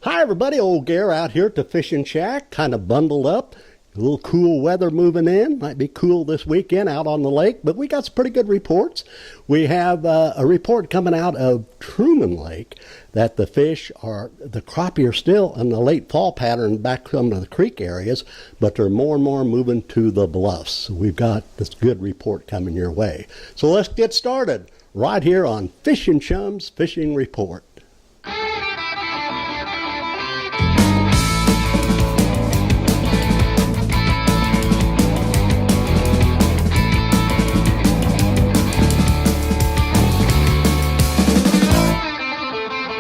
Hi everybody, old Gare out here at the fishing shack, kind of bundled up. A little cool weather moving in. Might be cool this weekend out on the lake, but we got some pretty good reports. We have a report coming out of Truman Lake that the crappie are still in the late fall pattern back some of the creek areas, but they're more and more moving to the bluffs. So we've got this good report coming your way. So let's get started right here on Fishing Chums Fishing Report.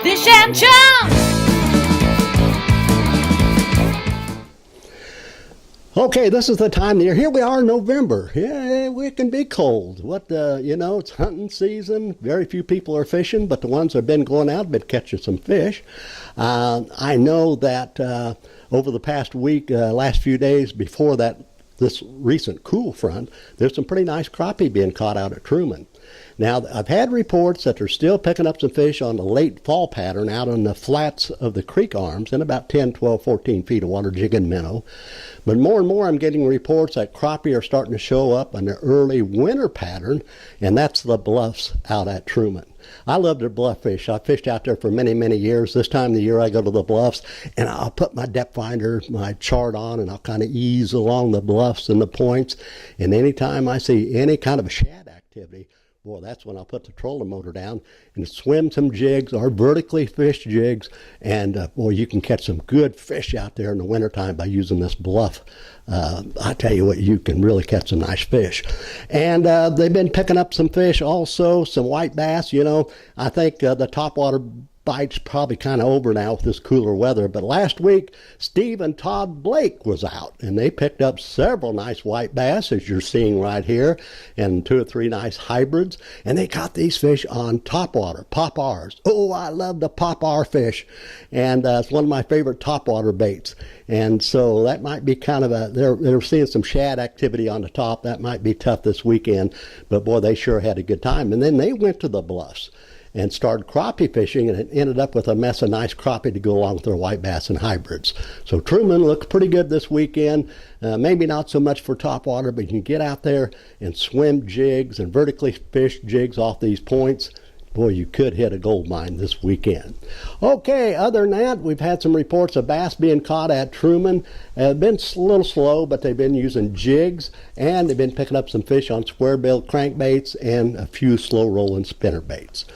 Fish and Chums! Okay, this is the time of year. Here we are in November. Yeah, it can be cold. It's hunting season. Very few people are fishing, but the ones that have been going out have been catching some fish. I know that over the past week, last few days before this recent cool front, there's some pretty nice crappie being caught out at Truman. Now, I've had reports that they're still picking up some fish on the late fall pattern out on the flats of the creek arms in about 10, 12, 14 feet of water, jig and minnow. But more and more I'm getting reports that crappie are starting to show up on the early winter pattern, and that's the bluffs out at Truman. I love to bluff fish. I've fished out there for many, many years. This time of the year I go to the bluffs and I'll put my depth finder, my chart on, and I'll kind of ease along the bluffs and the points. And anytime I see any kind of a shad activity, boy, that's when I'll put the trolling motor down and swim some jigs or vertically fished jigs. And boy, you can catch some good fish out there in the wintertime by using this bluff. I tell you what, you can really catch some nice fish. And they've been picking up some fish also, some white bass. I think the topwater bite's probably kind of over now with this cooler weather, but last week Steve and Todd Blake was out and they picked up several nice white bass, as you're seeing right here, and 2 or 3 nice hybrids, and they caught these fish on topwater, pop-Rs. Oh, I love the pop-R fish, and it's one of my favorite topwater baits. And so that might be kind of they're seeing some shad activity on the top. That might be tough this weekend, but boy, they sure had a good time. And then they went to the bluffs and started crappie fishing, and it ended up with a mess of nice crappie to go along with their white bass and hybrids. So Truman looks pretty good this weekend. Maybe not so much for topwater, but you can get out there and swim jigs and vertically fish jigs off these points. Boy, you could hit a gold mine this weekend. Okay, other than that, we've had some reports of bass being caught at Truman. Been a little slow, but they've been using jigs, and they've been picking up some fish on square-billed crankbaits and a few slow-rolling spinnerbaits.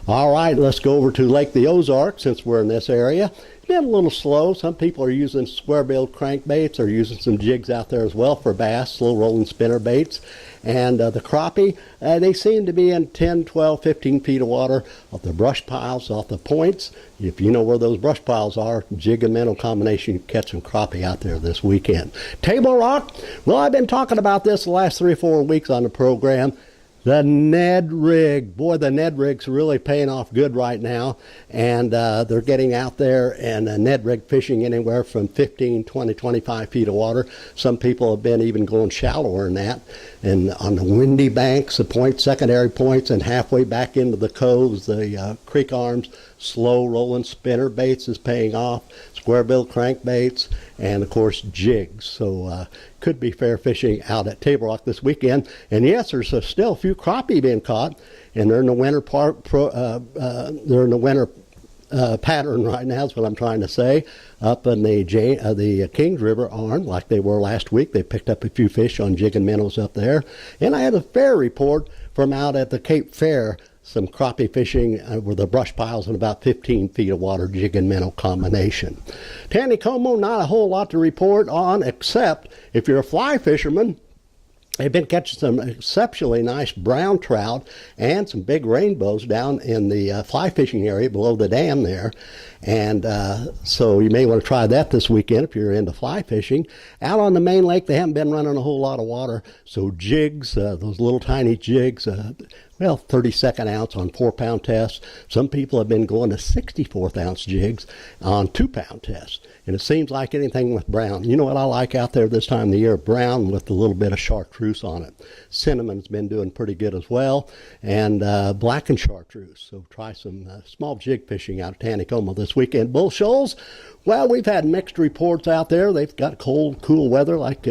All right, let's go over to Lake the Ozarks since we're in this area. It's been a little slow. Some people are using square-billed crankbaits or using some jigs out there as well for bass, slow-rolling spinnerbaits. And the crappie, they seem to be in 10, 12, 15 feet of water off the brush piles, off the points. If you know where those brush piles are, jig and minnow combination, you can catch some crappie out there this weekend. Table Rock, well, I've been talking about this the last 3 or 4 weeks on the program. The Ned rig. Boy, the Ned rig's really paying off good right now. And they're getting out there and Ned rig fishing anywhere from 15, 20, 25 feet of water. Some people have been even going shallower than that. And on the windy banks, the points, secondary points, and halfway back into the coves, the creek arms, slow rolling spinner baits is paying off. Square bill crankbaits, and of course jigs. So could be fair fishing out at Table Rock this weekend. And yes, there's still a few crappie being caught, and they're in the winter pattern right now. Is what I'm trying to say. Up in the Kings River arm, like they were last week, they picked up a few fish on jig and minnows up there. And I had a fair report from out at the Cape Fair. Some crappie fishing with the brush piles in about 15 feet of water, jig and minnow combination. Taneycomo, not a whole lot to report on, except if you're a fly fisherman, they've been catching some exceptionally nice brown trout and some big rainbows down in the fly fishing area below the dam there. And so you may want to try that this weekend if you're into fly fishing. Out on the main lake, they haven't been running a whole lot of water. So jigs, those little tiny jigs, well, 32nd ounce on 4-pound tests. Some people have been going to 64th ounce jigs on 2-pound tests. And it seems like anything with brown. You know what I like out there this time of the year? Brown with a little bit of chartreuse on it. Cinnamon's been doing pretty good as well. And black and chartreuse. So try some small jig fishing out of Taneycomo this weekend. Bull Shoals, well, we've had mixed reports out there. They've got cold, cool weather like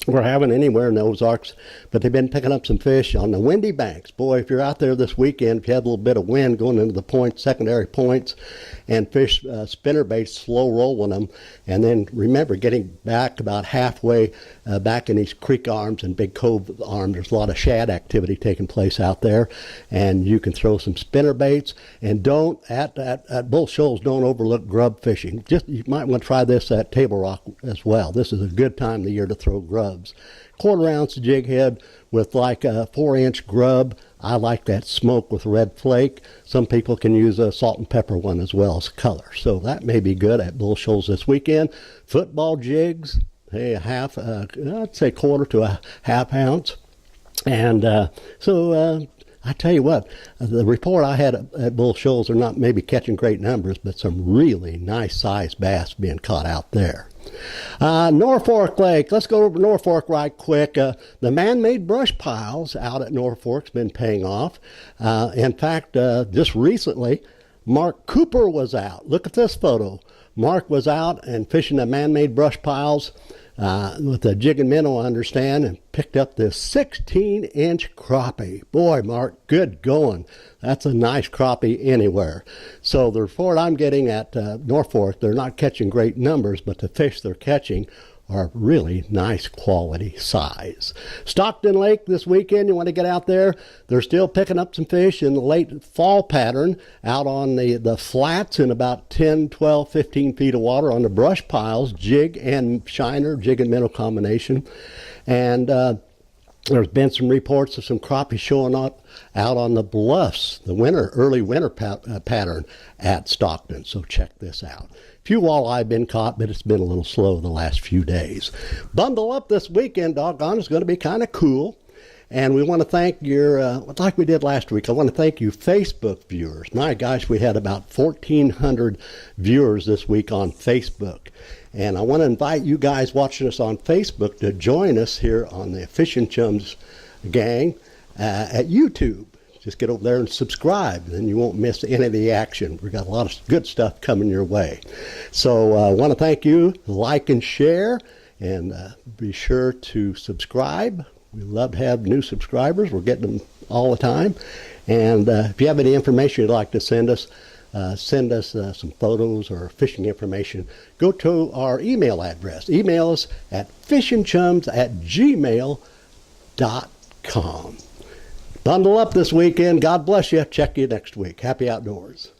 we're having anywhere in the Ozarks, but they've been picking up some fish on the windy banks. Boy, if you're out there this weekend, if you have a little bit of wind going into the points, secondary points, and fish spinnerbait, slow rolling them, and then remember getting back about halfway back in these creek arms and big cove arms, there's a lot of shad activity taking place out there, and you can throw some spinnerbaits. And don't at Bull Shoals, don't overlook grub fishing. You might want to try this at Table Rock as well. This is a good time of the year to throw grubs. 1/4 ounce jig head with like a 4-inch grub. I like that smoke with red flake. Some people can use a salt and pepper one as well as color. So that may be good at Bull Shoals this weekend. Football jigs, hey, I'd say 1/4 to a 1/2 ounce. And I tell you what, the report I had at Bull Shoals are not maybe catching great numbers, but some really nice sized bass being caught out there. Norfolk Lake. Let's go over Norfolk right quick. The man-made brush piles out at Norfolk's been paying off. In fact, just recently, Mark Cooper was out. Look at this photo. Mark was out and fishing the man-made brush piles with a jig and minnow, I understand, and picked up this 16-inch crappie. Boy, Mark, good going. That's a nice crappie anywhere. So the report I'm getting at Norfolk, they're not catching great numbers, but the fish they're catching are really nice quality size. Stockton Lake this weekend, you want to get out there. They're still picking up some fish in the late fall pattern out on the flats in about 10, 12, 15 feet of water on the brush piles, jig and shiner, jig and minnow combination. And there's been some reports of some crappie showing up out on the bluffs, the early winter pattern at Stockton. So check this out. Few walleye have been caught, but it's been a little slow the last few days. Bundle up this weekend, doggone. It's going to be kind of cool. And we want to thank your, like we did last week, I want to thank you Facebook viewers. My gosh, we had about 1,400 viewers this week on Facebook. And I want to invite you guys watching us on Facebook to join us here on the Fishing Chums gang at YouTube. Just get over there and subscribe, and you won't miss any of the action. We've got a lot of good stuff coming your way. So I want to thank you. Like and share, and be sure to subscribe. We love to have new subscribers. We're getting them all the time. And if you have any information you'd like to send us some photos or fishing information, go to our email address. Email us at fishingchums@gmail.com. Bundle up this weekend. God bless you. Check you next week. Happy outdoors.